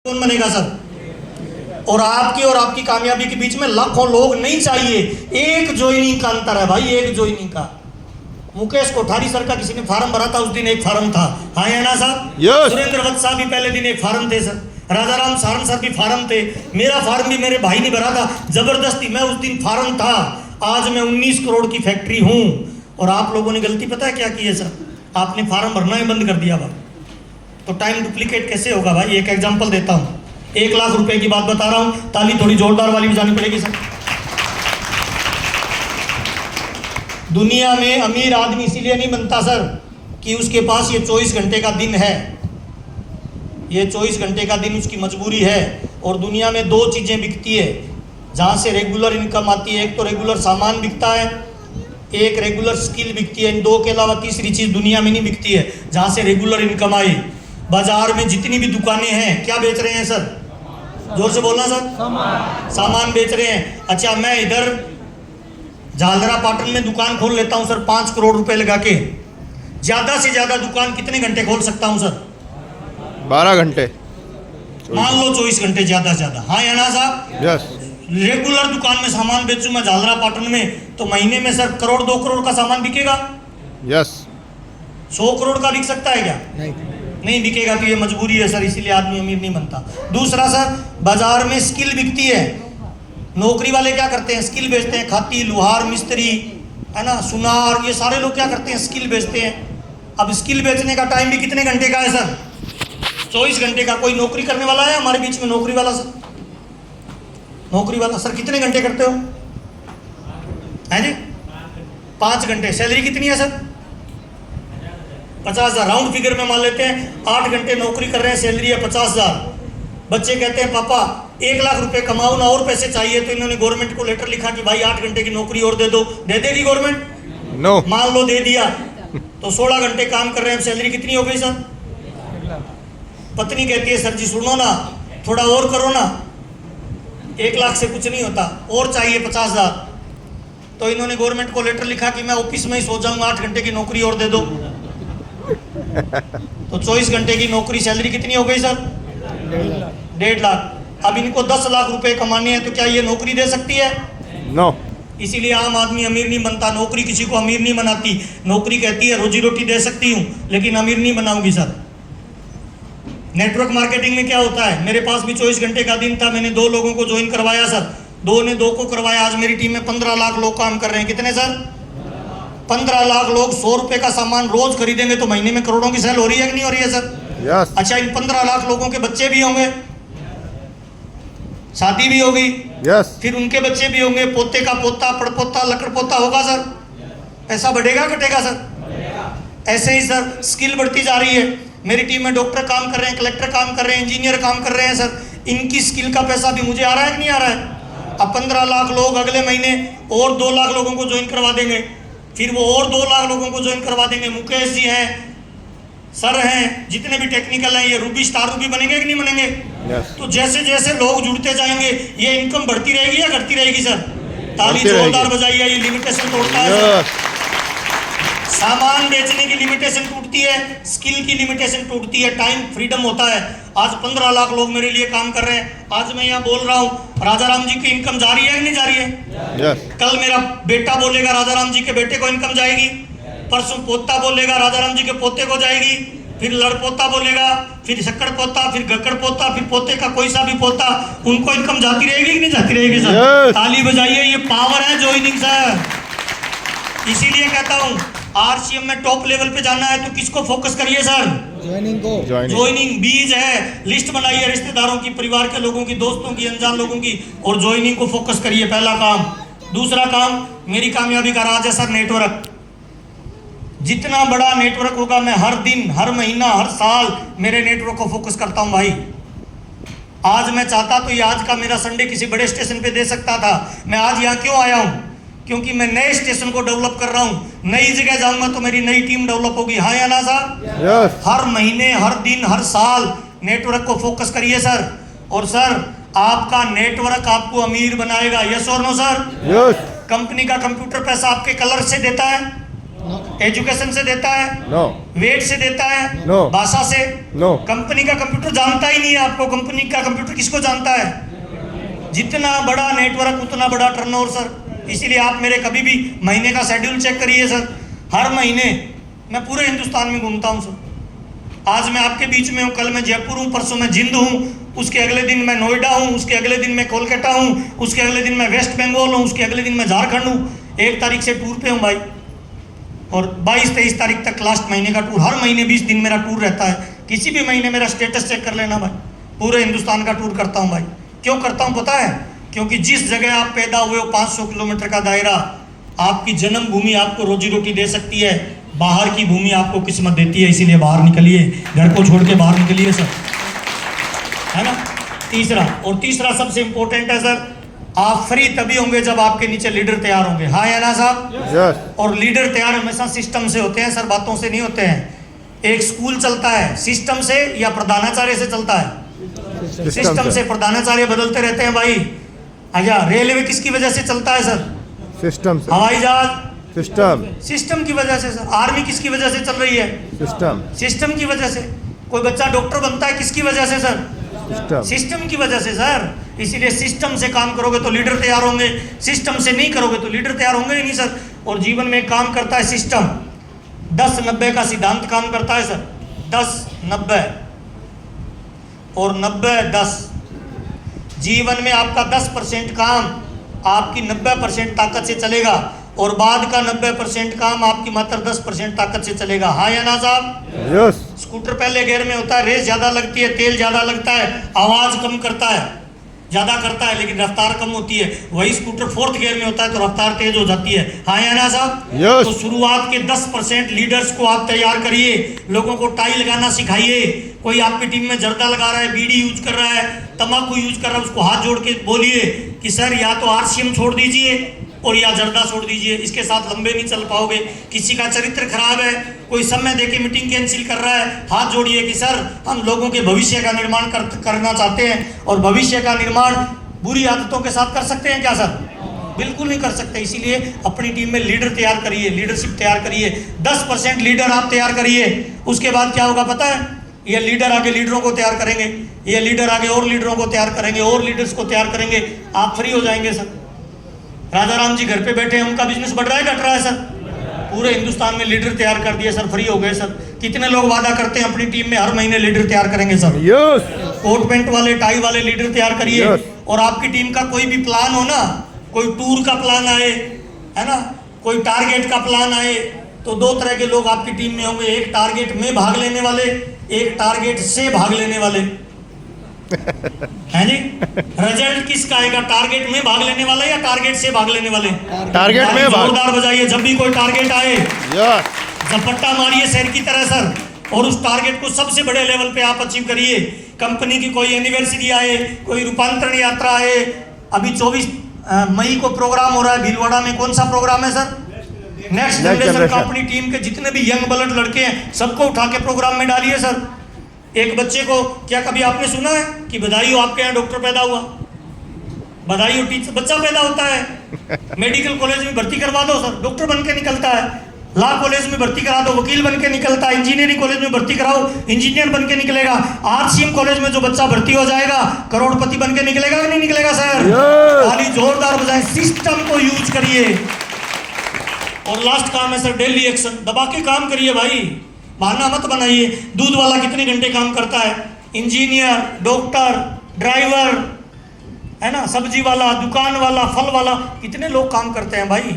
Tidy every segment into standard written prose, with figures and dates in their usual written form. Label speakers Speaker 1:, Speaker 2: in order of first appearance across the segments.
Speaker 1: कौन बनेगा सर? और आपकी कामयाबी के बीच में लाखों लोग नहीं चाहिए, एक ज्वाइनिंग का अंतर है भाई, एक ज्वाइनिंग का। मुकेश कोठारी सर का किसी ने फार्म भरा था, उस दिन एक फार्म था, हाँ या ना साहब? सुरेंद्र वत्स साहब भी पहले दिन एक फार्म थे सर, राजाराम सारन सर भी फार्म थे, मेरा फार्म भी मेरे भाई ने भरा था, जबरदस्ती मैं उस दिन फार्म था। आज मैं 19 करोड़ की फैक्ट्री हूं। और आप लोगों ने गलती पता है क्या की है सर? आपने फार्म भरना ही बंद कर दिया भाई। तो टाइम डुप्लीकेट कैसे होगा भाई? एक एग्जांपल देता हूं, 1 लाख रुपए की बात बता रहा हूं, ताली थोड़ी जोरदार वाली बजानी पड़ेगी सर। दुनिया में अमीर आदमी इसीलिए नहीं बनता सर कि उसके पास ये 24 घंटे का दिन है, ये 24 घंटे का दिन उसकी मजबूरी है। और दुनिया में 2 चीजें बिकती है जहां से रेगुलर इनकम आती है, एक तो रेगुलर सामान बिकता है, एक रेगुलर स्किल बिकती है। इन 2 के अलावा तीसरी चीज दुनिया में नहीं बिकती है जहां से रेगुलर इनकम आई। बाजार में जितनी भी दुकानें हैं क्या बेच रहे हैं सर? जोर से बोलना सर। सामान बेच रहे हैं। अच्छा, मैं इधर झालरा पाटन में दुकान खोल लेता हूं सर 5 करोड़ रुपए लगा के, ज्यादा से ज्यादा दुकान कितने घंटे खोल सकता हूं सर?
Speaker 2: 12 घंटे,
Speaker 1: मान लो 24 घंटे ज्यादा से ज्यादा, हाँ या ना साहब?
Speaker 2: यस।
Speaker 1: रेगुलर दुकान में सामान बेचूं मैं झालरा पाटन में तो महीने में सर 1 करोड़ 2 करोड़ का सामान बिकेगा?
Speaker 2: यस।
Speaker 1: 100 करोड़ का बिक सकता है क्या? नहीं बिकेगा। तो ये मजबूरी है सर, इसीलिए आदमी अमीर नहीं बनता। दूसरा सर, बाजार में स्किल बिकती है। नौकरी वाले क्या करते हैं? स्किल बेचते हैं। खाती, लुहार, मिस्त्री, है ना, सुनार, ये सारे लोग क्या करते हैं? स्किल बेचते हैं। अब स्किल बेचने का टाइम भी कितने घंटे का है सर? 24 घंटे का। कोई नौकरी करने वाला है हमारे बीच में? नौकरी वाला सर, नौकरी वाला सर कितने घंटे करते हो? है जी 5 घंटे। सैलरी कितनी है सर? 50,000। राउंड फिगर में मान लेते हैं 8 घंटे नौकरी कर रहे हैं, सैलरी है 50,000। बच्चे कहते हैं पापा 1 लाख रुपए कमाओ ना, और पैसे चाहिए। तो इन्होंने गवर्नमेंट को लेटर लिखा कि भाई 8 घंटे की नौकरी और दे दो। दे देगी गवर्नमेंट?
Speaker 2: नो।
Speaker 1: मान लो दे दिया तो 16 घंटे काम कर रहे हैं, सैलरी कितनी हो गई सर? पत्नी कहती है सर जी सुनो ना, थोड़ा और करो ना, 1 लाख से कुछ नहीं होता, और चाहिए 50,000। तो इन्होंने गवर्नमेंट को लेटर लिखा कि मैं ऑफिस में ही सो जाऊंगा, 8 घंटे की नौकरी और दे दो। तो 24 घंटे की नौकरी, सैलरी कितनी हो गई सर? 1.5 लाख। अब इनको 10 लाख रुपए कमाने हैं तो क्या ये नौकरी दे सकती है?
Speaker 2: नो।
Speaker 1: इसीलिए आम आदमी अमीर नहीं बनता। नौकरी किसी को अमीर नहीं बनाती। नौकरी कहती है रोजी रोटी दे सकती हूँ लेकिन अमीर नहीं बनाऊंगी सर। नेटवर्क मार्केटिंग में क्या होता है? मेरे पास भी 24 घंटे का दिन था, मैंने 2 लोगों को ज्वाइन करवाया सर, 2 ने 2 को करवाया। आज मेरी टीम में 15 लाख लोग काम कर रहे हैं। कितने सर? 15 लाख लोग 100 रुपए का सामान रोज खरीदेंगे तो महीने में करोड़ों की सेल हो रही है कि नहीं हो रही है सर?
Speaker 2: यस।
Speaker 1: अच्छा, इन 15 लाख लोगों के बच्चे भी होंगे, शादी भी होगी,
Speaker 2: यस।
Speaker 1: फिर उनके बच्चे भी होंगे, पोते का पोता, पड़पोता, लकड़पोता होगा सर। पैसा बढ़ेगा घटेगा सर? ऐसे ही सर स्किल बढ़ती जा रही है। मेरी टीम में डॉक्टर काम कर रहे हैं, कलेक्टर काम कर रहे हैं, इंजीनियर काम कर रहे हैं सर। इनकी स्किल का पैसा भी मुझे आ रहा है कि नहीं आ रहा है? अब 15 लाख लोग अगले महीने और 2 लाख लोगों को ज्वाइन करवा देंगे, फिर वो और 2 लाख लोगों को ज्वाइन करवा देंगे। मुकेश जी हैं, सर हैं, जितने भी टेक्निकल हैं, ये रूबी स्टार रूबी बनेंगे कि नहीं बनेंगे?
Speaker 2: यस।
Speaker 1: तो जैसे जैसे लोग जुड़ते जाएंगे ये इनकम बढ़ती रहेगी या घटती रहेगी सर? ताली
Speaker 2: बढ़ती
Speaker 1: जोरदार
Speaker 2: रहेगी।
Speaker 1: बजाइए, ये लिमिटेशन तोड़ता है सर। सामान बेचने की लिमिटेशन टूटती है, स्किल की लिमिटेशन टूटती है, टाइम फ्रीडम होता है। आज 15 लाख लोग मेरे लिए काम कर रहे हैं। आज मैं यहाँ बोल रहा हूँ, राजाराम जी की इनकम जा रही है कि नहीं जा रही है?
Speaker 2: यस।
Speaker 1: कल मेरा बेटा बोलेगा राजाराम जी के बेटे को इनकम जाएगी, परसों पोता बोलेगा राजाराम जी के पोते को जाएगी, फिर लड़पोता बोलेगा, फिर शक्कर पोता, फिर गक्कड़ पोता, फिर पोते का कोई सा भी पोता, उनको इनकम जाती रहेगी कि नहीं जाती रहेगी सर?
Speaker 2: Yes.
Speaker 1: ताली बजाइए, ये पावर है ज्वाइनिंग सर। इसीलिए कहता हूँ आरसीएम में टॉप लेवल पे जाना है तो किसको फोकस करिए सर?
Speaker 3: ज्वाइनिंग को।
Speaker 1: ज्वाइनिंग बीज है, लिस्ट बनाइए रिश्तेदारों की, परिवार के लोगों की, दोस्तों की, अनजान लोगों की, और ज्वाइनिंग को फोकस करिए, पहला काम। दूसरा काम, मेरी कामयाबी का राज है सर नेटवर्क। जितना बड़ा नेटवर्क होगा, मैं हर दिन, हर महीना, हर साल मेरे नेटवर्क को फोकस करता हूं भाई। आज मैं चाहता तो ये आज का मेरा संडे किसी बड़े स्टेशन पे दे सकता था। मैं आज यहाँ क्यों आया हूँ? क्योंकि मैं नए स्टेशन को डेवलप कर रहा हूँ। नई जगह जाऊंगा तो मेरी नई टीम डेवलप होगी, हाँ या ना साहब?
Speaker 2: यस।
Speaker 1: हर महीने, हर दिन, हर साल नेटवर्क को फोकस करिए सर। और सर आपका नेटवर्क आपको अमीर बनाएगा, यस और नो सर?
Speaker 2: यस।
Speaker 1: कंपनी का कंप्यूटर पैसा आपके कलर से देता है? एजुकेशन से देता है,
Speaker 2: नो
Speaker 1: वेट से देता है,
Speaker 2: No.
Speaker 1: भाषा से।
Speaker 2: नो
Speaker 1: कंपनी का कंप्यूटर जानता ही नहीं है आपको। कंपनी का कंप्यूटर किसको जानता है? जितना बड़ा नेटवर्क उतना बड़ा टर्नओवर सर। इसीलिए आप मेरे कभी भी महीने का शेड्यूल चेक करिए सर। हर महीने मैं पूरे हिंदुस्तान में घूमता हूँ सर। आज मैं आपके बीच में हूँ, कल मैं जयपुर हूँ, परसों मैं जिंद हूँ, उसके अगले दिन मैं नोएडा हूँ, उसके अगले दिन मैं कोलकाता हूँ, उसके अगले दिन मैं वेस्ट बंगाल हूँ, उसके अगले दिन मैं झारखंड हूँ। 1 तारीख से टूर पे हूँ भाई, और 22-23 तारीख तक लास्ट महीने का टूर। हर महीने 20 दिन मेरा टूर रहता है। किसी भी महीने मेरा स्टेटस चेक कर लेना भाई। पूरे हिंदुस्तान का टूर करता हूँ भाई। क्यों करता हूँ पता है? क्योंकि जिस जगह आप पैदा हुए हो 500 किलोमीटर का दायरा, आपकी जन्मभूमि आपको रोजी रोटी दे सकती है, बाहर की भूमि आपको किस्मत देती है। इसीलिए बाहर निकलिए, घर को छोड़ के बाहर निकलिए सर, है ना। तीसरा सबसे इंपॉर्टेंट है सर, आप फ्री तभी होंगे जब आपके नीचे लीडर तैयार होंगे। हाँ या ना साहब?
Speaker 2: यस
Speaker 1: और लीडर तैयार हमेशा सिस्टम से होते हैं सर, बातों से नहीं होते हैं। एक स्कूल चलता है सिस्टम से या प्रधानाचार्य से चलता है? सिस्टम से। प्रधानाचार्य बदलते रहते हैं भाई। अच्छा, रेलवे किसकी वजह से चलता है सर?
Speaker 2: सिस्टम से।
Speaker 1: हवाई जहाज
Speaker 2: सिस्टम
Speaker 1: सिस्टम की वजह से सर। आर्मी किसकी वजह से चल रही है? सिस्टम की वजह से। कोई बच्चा डॉक्टर बनता है किसकी वजह से सर? सिस्टम की वजह से सर। इसीलिए सिस्टम से काम करोगे तो लीडर तैयार होंगे, सिस्टम से नहीं करोगे तो लीडर तैयार होंगे ही नहीं सर। और जीवन में काम करता है सिस्टम, 10-90 का सिद्धांत काम करता है सर। 10-90 और 90-10। जीवन में आपका 10% काम आपकी 90% ताकत से चलेगा, और बाद का 90% काम आपकी मात्र 10% ताकत से चलेगा। हाँ या ना साहब?
Speaker 2: यस
Speaker 1: स्कूटर पहले गियर में होता है, रेस ज्यादा लगती है, तेल ज्यादा लगता है, आवाज कम करता है, ज्यादा करता है, लेकिन रफ्तार कम होती है। वही स्कूटर 4th गियर में होता है तो रफ्तार तेज हो जाती है। हाँ या ना साहब?
Speaker 2: Yes.
Speaker 1: तो शुरुआत के 10% लीडर्स को आप तैयार करिए, लोगों को टाई लगाना सिखाइए। कोई आपकी टीम में जर्दा लगा रहा है, बीड़ी यूज कर रहा है, तंबाकू यूज कर रहा है, उसको हाथ जोड़ के बोलिए कि सर या तो RCM छोड़ दीजिए और या जर्दा छोड़ दीजिए। इसके साथ लंबे नहीं चल पाओगे। किसी का चरित्र खराब है, कोई समय देके मीटिंग कैंसिल कर रहा है, हाथ जोड़िए कि सर हम लोगों के भविष्य का निर्माण करना चाहते हैं, और भविष्य का निर्माण बुरी आदतों के साथ कर सकते हैं क्या सर? बिल्कुल नहीं कर सकते। इसीलिए अपनी टीम में लीडर तैयार करिए, लीडरशिप तैयार करिए। 10% लीडर आप तैयार करिए। उसके बाद क्या होगा पता है? ये लीडर आगे लीडरों को तैयार करेंगे, ये लीडर आगे और लीडरों को तैयार करेंगे, और लीडर्स को तैयार करेंगे। आप फ्री हो जाएंगे सर। राजा राम जी घर पे बैठे हैं, उनका बिजनेस बढ़ रहा है घट रहा है सर? पूरे हिंदुस्तान में लीडर तैयार कर दिए सर, फ्री हो गए सर। कितने लोग वादा करते हैं अपनी टीम में हर महीने लीडर तैयार करेंगे सर?
Speaker 2: यस
Speaker 1: कोट पैंट वाले, टाई वाले लीडर तैयार करिए।
Speaker 2: Yes.
Speaker 1: और आपकी टीम का कोई भी प्लान हो ना, कोई टूर का प्लान आए, है ना, कोई टारगेट का प्लान आए, तो 2 तरह के लोग आपकी टीम में होंगे। एक टारगेट में भाग लेने वाले, एक टारगेट से भाग लेने वाले। है जी? रिजल्ट किसका आएगा? टारगेट में भाग लेने वाले या टारगेट से भाग लेने वाले?
Speaker 2: टारगेट में भाग।
Speaker 1: जोरदार बजाइए जब भी कोई टारगेट आए,
Speaker 2: यस
Speaker 1: झपट्टा मारिए शेर की तरह सर, और उस टारगेट को सबसे बड़े लेवल पे आप अचीव करिए। कंपनी की कोई एनिवर्सरी आए, कोई रूपांतरण यात्रा आए। अभी 24 मई को प्रोग्राम हो रहा है भीलवाड़ा में। कौन सा प्रोग्राम है सर? नेक्स्ट जनरेशन का। अपनी टीम के जितने भी यंग ब्लड लड़के हैं सबको उठा के प्रोग्राम में डालिए सर। एक बच्चे को, क्या कभी आपने सुना है कि बधाई हो आपके यहाँ डॉक्टर पैदा हुआ, बधाई हो टीचर, बच्चा पैदा होता है। मेडिकल कॉलेज में भर्ती करवा दो सर, डॉक्टर बन के निकलता है। लॉ कॉलेज में भर्ती करा दो, वकील बन के निकलता है। इंजीनियरिंग कॉलेज में भर्ती कराओ, इंजीनियर बन के निकलेगा। RCM कॉलेज में जो बच्चा भर्ती हो जाएगा करोड़पति बन के निकलेगा कि नहीं निकलेगा सर? खाली जोरदार बजाएं, सिस्टम को यूज करिए। और लास्ट काम है सर डेली एक्शन। दबा के काम करिए भाई, बहाना मत बनाइए। दूध वाला कितने घंटे काम करता है? इंजीनियर, डॉक्टर, ड्राइवर, है ना, सब्जी वाला, दुकान वाला, फल वाला, कितने लोग काम करते हैं भाई।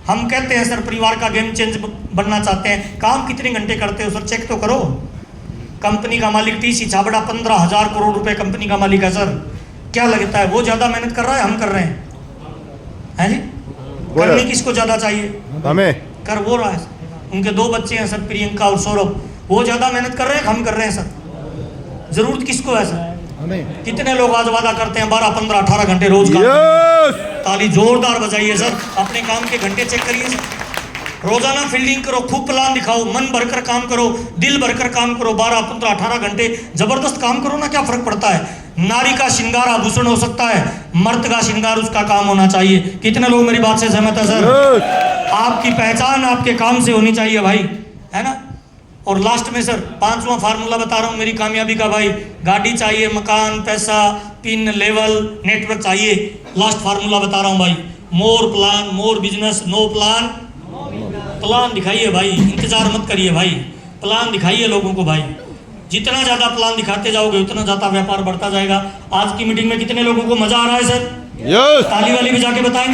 Speaker 1: हम कहते हैं सर परिवार का गेम चेंज बनना चाहते हैं, काम कितने घंटे करते हो सर? चेक तो करो। कंपनी का मालिक TC छाबड़ा 15,000 करोड़ रुपए कंपनी का मालिक है सर। क्या लगता है वो ज्यादा मेहनत कर रहा है, हम कर रहे हैं? है जी? करनी किसको ज्यादा चाहिए?
Speaker 2: हमें।
Speaker 1: कर वो रहा है। उनके 2 बच्चे हैं सर, प्रियंका और सौरभ। वो ज्यादा मेहनत कर रहे हैं, हम कर रहे हैं सर। जरूरत किसको है सर? हमें। कितने लोग आज वादा करते हैं 12, 15, 18 घंटे रोज काम?
Speaker 2: यस
Speaker 1: ताली जोरदार बजाइए सर। अपने काम के घंटे चेक करिए सर। रोजाना फील्डिंग करो, खूब प्लान दिखाओ, मन भरकर काम करो, दिल भरकर काम करो। 12, 15, 18 घंटे जबरदस्त काम करो ना, क्या फर्क पड़ता है? नारी का श्रृंगार आभूषण हो सकता है, मर्द का श्रृंगार उसका काम होना चाहिए। कितने लोग मेरी बात से सहमत है सर? आपकी पहचान आपके काम से होनी चाहिए भाई, है ना। और लास्ट में सर 5वां फार्मूला बता रहा हूँ मेरी कामयाबी का भाई। गाड़ी चाहिए, मकान, पैसा, पिन, लेवल, नेटवर्क चाहिए। लास्ट फार्मूला बता रहा हूँ भाई, more plan more business, no plan. Plan दिखाइए भाई, इंतजार मत करिए भाई, प्लान दिखाइए लोगों को भाई। जितना ज़्यादा प्लान दिखाते जाओगे उतना ज़्यादा व्यापार बढ़ता जाएगा। आज की मीटिंग में कितने लोगों को मजा आ रहा है सर?
Speaker 2: यस।
Speaker 1: ताली वाली बजा के बताएंगे।